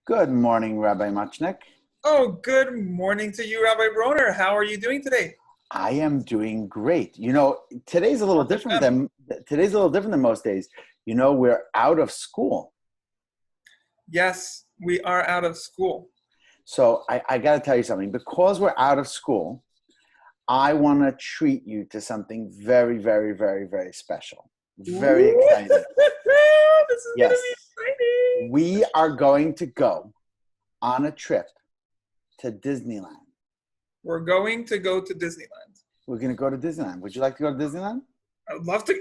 Good morning, Rabbi Muchnick. Oh, good morning to you, Rabbi Broner. How are you doing today? I am doing great. Today's a little Baruch different Hashem. than most days. We're out of school. Yes, we are out of school. So I got to tell you something. Because we're out of school, I want to treat you to something very, very, very, very special. Very Ooh, exciting. this is going Yes. to be exciting. We are going to go on a trip to Disneyland. We're going to go to Disneyland. We're going to go to Disneyland. Would you like to go to Disneyland? I'd love to.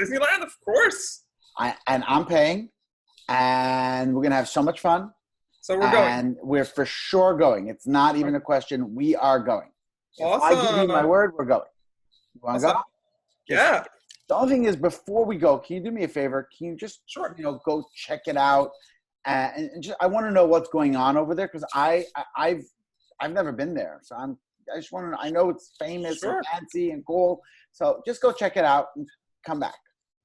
Disneyland, of course. I'm paying, and we're going to have so much fun. So we're going. And we're for sure going. It's not even a question. We are going. Awesome. If I give you my word, we're going. You want to Awesome. go? Yeah. The only thing is, before we go, can you do me a favor? Can you just, Sure. go check it out? And just, I want to know what's going on over there because I've never been there. So I just want to know. I know it's famous Sure. and fancy and cool. So just go check it out and come back.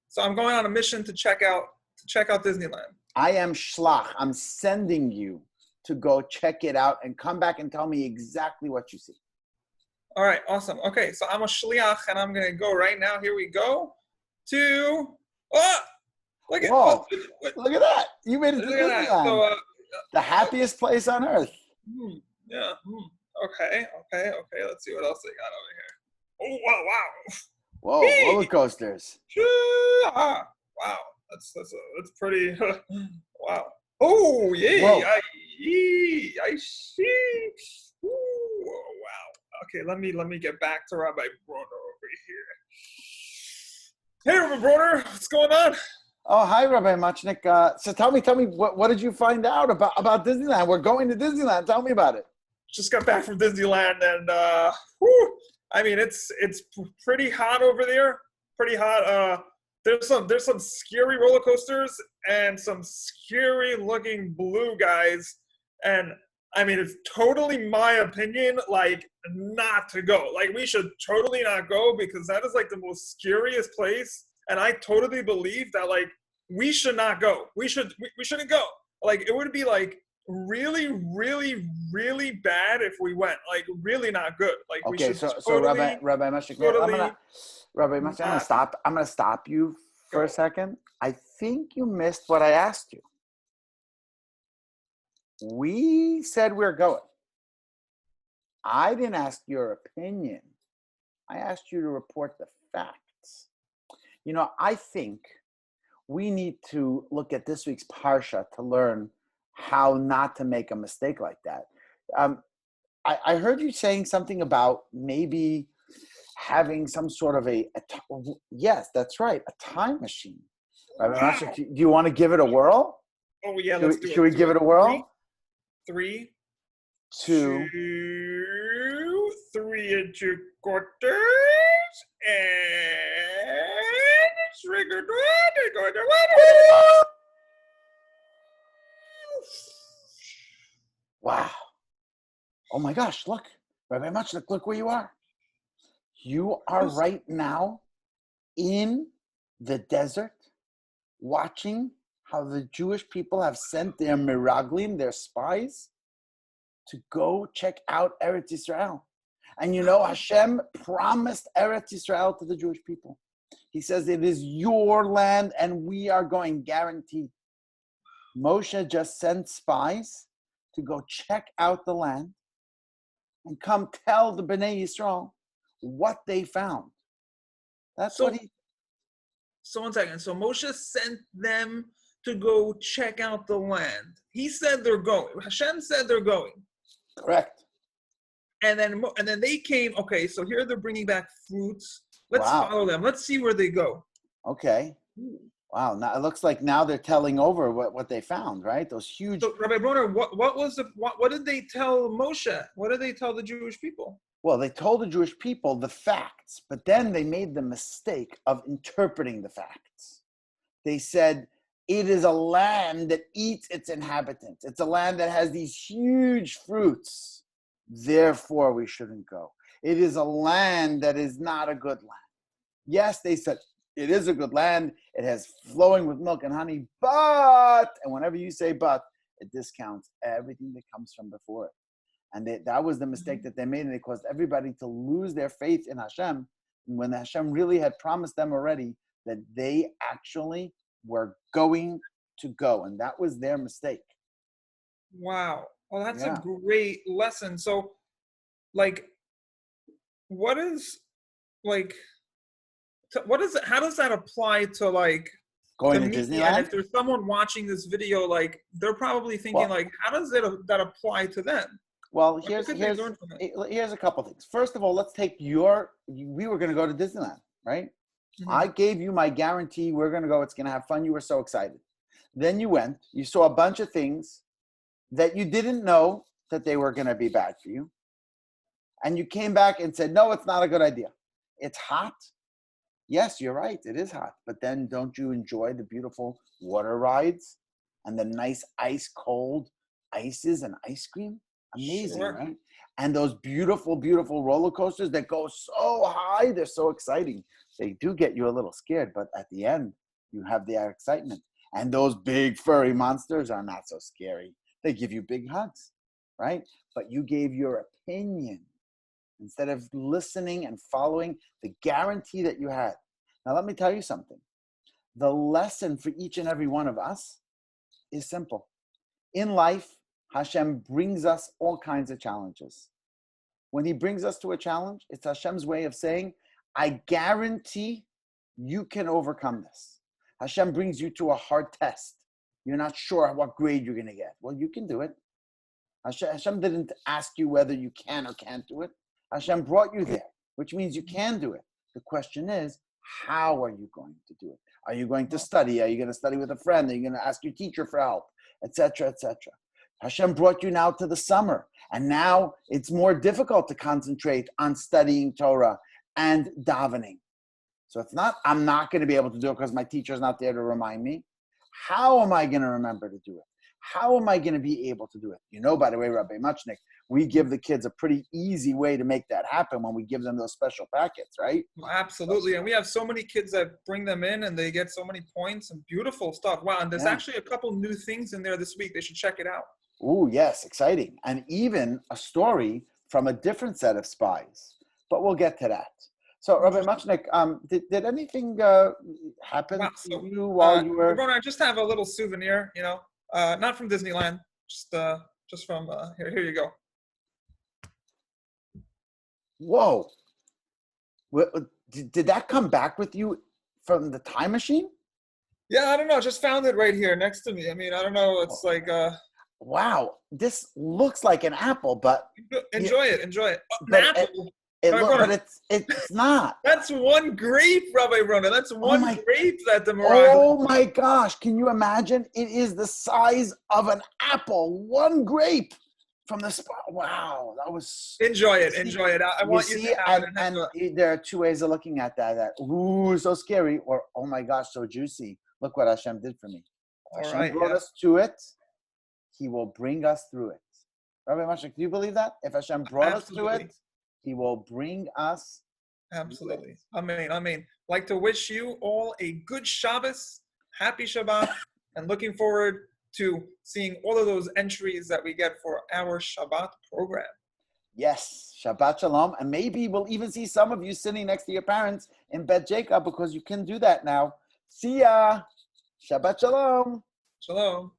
So I'm going on a mission to check out Disneyland. I am Shlach. I'm sending you to go check it out and come back and tell me exactly what you see. All right, awesome. Okay, so I'm a shliach, and I'm going to go right now. Here we go. Look at Whoa. what- Look at that. You made it to Look at that. Disneyland. So, The happiest place on earth. yeah. Okay. Let's see what else they got over here. Oh, wow. Whoa, Hey. roller coasters. Wow. That's pretty. Wow. Oh, yay. Whoa. I see. Ooh, wow. Okay, let me get back to Rabbi Broner over here. Hey, Rabbi Broner, what's going on? Oh, hi, Rabbi Muchnick. So tell me, what did you find out about Disneyland? We're going to Disneyland. Tell me about it. Just got back from Disneyland, and I mean it's pretty hot over there. Pretty hot. There's some scary roller coasters and some scary looking blue guys, and I mean it's totally my opinion, like not to go. Like we should totally not go because that is like the most scariest place, and I totally believe that like we should not go. We shouldn't go. Like it would be like really, really, really bad if we went. Like really not good. Like we Okay, should so totally, Rabbi Muchnick, totally. Rabbi Muchnick, I'm gonna stop you for a second. I think you missed what I asked you. We said we're going. I didn't ask your opinion. I asked you to report the facts. I think we need to look at this week's Parshat to learn how not to make a mistake like that. I heard you saying something about maybe having some sort of yes, that's right, a time machine. Wow. Do you want to give it a whirl? Oh yeah, let's do it. Should we give it a whirl? 3, 2, 3 and 2 quarters, and trigger. Wow. Oh my gosh, look. Rabbi Muchnick, look where you are. You are right now in the desert watching how the Jewish people have sent their miraglim, their spies, to go check out Eretz Yisrael. And Hashem promised Eretz Yisrael to the Jewish people. He says it is your land and we are going, guaranteed. Moshe just sent spies to go check out the land and come tell the Bnei Yisrael what they found. That's what he... So 1 second. So Moshe sent them to go check out the land. He said they're going. Hashem said they're going. Correct. And then they came. Okay, so here they're bringing back fruits. Let's follow them. Let's see where they go. Okay. Wow. Now it looks like now they're telling over what they found, right? Those huge. So Rabbi Broner, what did they tell Moshe? What did they tell the Jewish people? Well, they told the Jewish people the facts, but then they made the mistake of interpreting the facts. They said, it is a land that eats its inhabitants. It's a land that has these huge fruits. Therefore, we shouldn't go. It is a land that is not a good land. Yes, they said, it is a good land. It has flowing with milk and honey, but, and whenever you say but, it discounts everything that comes from before it. And that was the mistake that they made, and it caused everybody to lose their faith in Hashem when Hashem really had promised them already that they actually were going to go, and that was their mistake. Wow. Well, that's a great lesson. So, like, what is, like, how does that apply to, like, going to Disneyland? And if there's someone watching this video, like, they're probably thinking, like, how does that apply to them? Well, here's a couple things. First of all, let's take we were going to go to Disneyland, right? Mm-hmm. I gave you my guarantee we're going to go. It's going to have fun. You were so excited. Then you went. You saw a bunch of things that you didn't know that they were going to be bad for you. And you came back and said, no, it's not a good idea. It's hot. Yes, you're right. It is hot. But then don't you enjoy the beautiful water rides and the nice ice cold ices and ice cream? Amazing, sure. Right? And those beautiful, beautiful roller coasters that go so high, they're so exciting. They do get you a little scared, but at the end, you have the excitement. And those big furry monsters are not so scary. They give you big hugs, right? But you gave your opinion instead of listening and following the guarantee that you had. Now, let me tell you something. The lesson for each and every one of us is simple. In life, Hashem brings us all kinds of challenges. When he brings us to a challenge, it's Hashem's way of saying, I guarantee you can overcome this. Hashem brings you to a hard test. You're not sure what grade you're going to get. Well, you can do it. Hashem didn't ask you whether you can or can't do it. Hashem brought you there, which means you can do it. The question is, how are you going to do it? Are you going to study? Are you going to study with a friend? Are you going to ask your teacher for help? Etc., etc. Hashem brought you now to the summer, and now it's more difficult to concentrate on studying Torah and davening. So it's not, I'm not going to be able to do it because my teacher's not there to remind me. How am I going to remember to do it? How am I going to be able to do it? You know, by the way, Rabbi Muchnik, we give the kids a pretty easy way to make that happen when we give them those special packets, right? Well, absolutely. And we have so many kids that bring them in and they get so many points and beautiful stuff. Wow. And there's actually a couple new things in there this week. They should check it out. Oh, yes. Exciting. And even a story from a different set of spies. But we'll get to that. So, Rabbi Muchnik, did anything happen to you while you were... I just have a little souvenir, you know, not from Disneyland, just from, here you go. Whoa. Did that come back with you from the time machine? Yeah, I don't know. Just found it right here next to me. I mean, I don't know. It's like... Wow. This looks like an apple, but... Enjoy it. An apple? But it's not. That's one grape, Rabbi Rona. That's one grape that the mirage. Oh my gosh! Can you imagine? It is the size of an apple. One grape from the spot. Wow, that was. Enjoy it. I want you to have it. And there are two ways of looking at that. Ooh, so scary, or oh my gosh, so juicy. Look what Hashem did for me. Hashem brought us to it. He will bring us through it. Rabbi Mashik, do you believe that? If Hashem brought us to it, he will bring us. Absolutely. Amen. Like to wish you all a good Shabbos, happy Shabbat, and looking forward to seeing all of those entries that we get for our Shabbat program. Yes, Shabbat Shalom. And maybe we'll even see some of you sitting next to your parents in Bet Jacob because you can do that now. See ya. Shabbat Shalom. Shalom.